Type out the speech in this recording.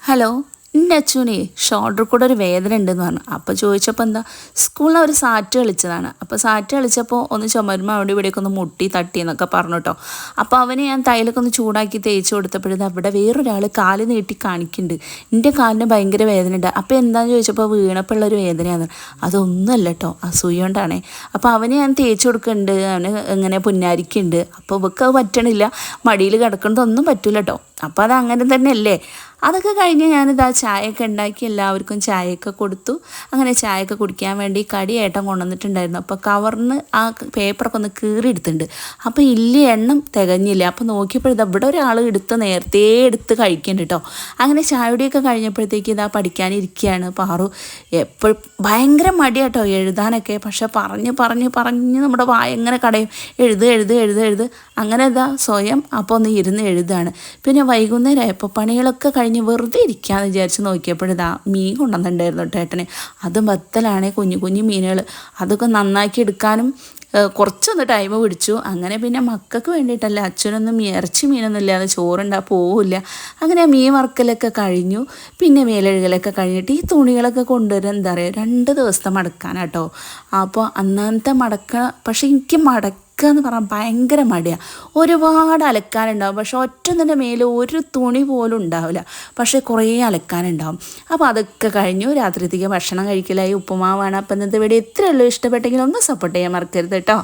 Hello, എൻ്റെ അച്ഛനെ shoulder കൂടെ ഒരു വേദന ഉണ്ടെന്ന് പറഞ്ഞു. അപ്പോൾ ചോദിച്ചപ്പോൾ എന്താ, സ്കൂളിൽ അവർ സാറ്റ് കളിച്ചതാണ്. അപ്പോൾ സാറ്റ് കളിച്ചപ്പോൾ ഒന്ന് ചുമരുമ്പോൾ അവിടെ ഇവിടെയൊക്കെ ഒന്ന് മുട്ടി തട്ടി എന്നൊക്കെ പറഞ്ഞു കേട്ടോ. അപ്പോൾ അവനെ ഞാൻ തൈലൊക്കെ ഒന്ന് ചൂടാക്കി തേച്ച് കൊടുത്തപ്പോഴത് അവിടെ വേറൊരാൾ കാല് നീട്ടി കാണിക്കുന്നുണ്ട്. എൻ്റെ കാലിന് ഭയങ്കര വേദന ഉണ്ട്. അപ്പോൾ എന്താണെന്ന് ചോദിച്ചപ്പോൾ വീണപ്പോൾ ഉള്ളൊരു വേദനയാണ്. അതൊന്നുമല്ല കേട്ടോ, അസൂയ കൊണ്ടാണേ. അപ്പോൾ അവന് ഞാൻ തേച്ച് കൊടുക്കുന്നുണ്ട്, അവന് ഇങ്ങനെ പുന്നാരിക്കുന്നുണ്ട്. അപ്പോൾ ഇവർക്ക് അത് പറ്റണില്ല, മടിയിൽ കിടക്കുന്നതൊന്നും പറ്റില്ല കേട്ടോ. അപ്പോൾ അത് അങ്ങനെ തന്നെയല്ലേ. അതൊക്കെ കഴിഞ്ഞ് ഞാനിതാ ചായയൊക്കെ ഉണ്ടാക്കി എല്ലാവർക്കും ചായയൊക്കെ കൊടുത്തു. അങ്ങനെ ചായയൊക്കെ കുടിക്കാൻ വേണ്ടി കടിയേട്ടൻ കൊണ്ടുവന്നിട്ടുണ്ടായിരുന്നു. അപ്പോൾ കവറിന് ആ പേപ്പറൊക്കെ ഒന്ന് കീറിയെടുത്തിട്ടുണ്ട്. അപ്പോൾ എണ്ണം തികഞ്ഞില്ല. അപ്പോൾ നോക്കിയപ്പോൾ ഇവിടെ ഒരാൾ നേരത്തെ എടുത്ത് കഴിക്കുന്നുണ്ട് കേട്ടോ. അങ്ങനെ ചായയുടെയൊക്കെ കഴിഞ്ഞപ്പോഴത്തേക്ക് ഇതാ പഠിക്കാനിരിക്കുകയാണ് പാറു. എപ്പോഴും ഭയങ്കര മടിയാട്ടോ എഴുതാനൊക്കെ. പക്ഷെ പറഞ്ഞ് നമ്മുടെ വായ എങ്ങനെ കടയും. എഴുത് അങ്ങനെ ഇതാ സ്വയം അപ്പോൾ ഒന്ന് ഇരുന്ന് എഴുതാണ്. പിന്നെ വൈകുന്നേരം ആയപ്പോൾ പണികളൊക്കെ കഴിഞ്ഞ് വെറുതെ ഇരിക്കാമെന്ന് വിചാരിച്ച് നോക്കിയപ്പോഴിതാ മീൻ കൊണ്ടുവന്നിട്ടുണ്ടായിരുന്നു ഏട്ടന്. അതും ബത്തലാണ്, കുഞ്ഞു മീനുകൾ. അതൊക്കെ നന്നാക്കി എടുക്കാനും കുറച്ചൊന്ന് ടൈം പിടിച്ചു. അങ്ങനെ പിന്നെ മക്കൾക്ക് വേണ്ടിയിട്ടല്ല, അച്ഛനൊന്നും ഇറച്ചി മീനൊന്നും ഇല്ലാതെ പോവില്ല. അങ്ങനെ മീൻ വറുക്കലൊക്കെ കഴിഞ്ഞു. പിന്നെ മേലെഴുകലൊക്കെ കഴിഞ്ഞിട്ട് ഈ തുണികളൊക്കെ കൊണ്ടുവരാൻ എന്താ പറയുക, 2 ദിവസത്തെ മടക്കാനാട്ടോ. അപ്പോൾ അന്നത്തെ പക്ഷേ എനിക്ക് എന്ന് പറഞ്ഞാൽ ഭയങ്കര മടിയാണ്. ഒരുപാട് അലക്കാനുണ്ടാവും, പക്ഷെ ഒറ്റൊന്നിൻ്റെ മേലെ ഒരു തുണി പോലും ഉണ്ടാവില്ല. പക്ഷേ കുറേ അലക്കാനുണ്ടാവും. അപ്പോൾ അതൊക്കെ കഴിഞ്ഞു. രാത്രിത്തേക്ക് ഭക്ഷണം കഴിക്കലായി. ഉപ്പുമാവാണ്. അപ്പം ഇന്നത്തെ വീഡിയോ ഇത്രയേ ഉള്ളൂ. ഇഷ്ടപ്പെട്ടെങ്കിൽ ഒന്ന് സപ്പോർട്ട് ചെയ്യാൻ മറക്കരുത് കേട്ടോ.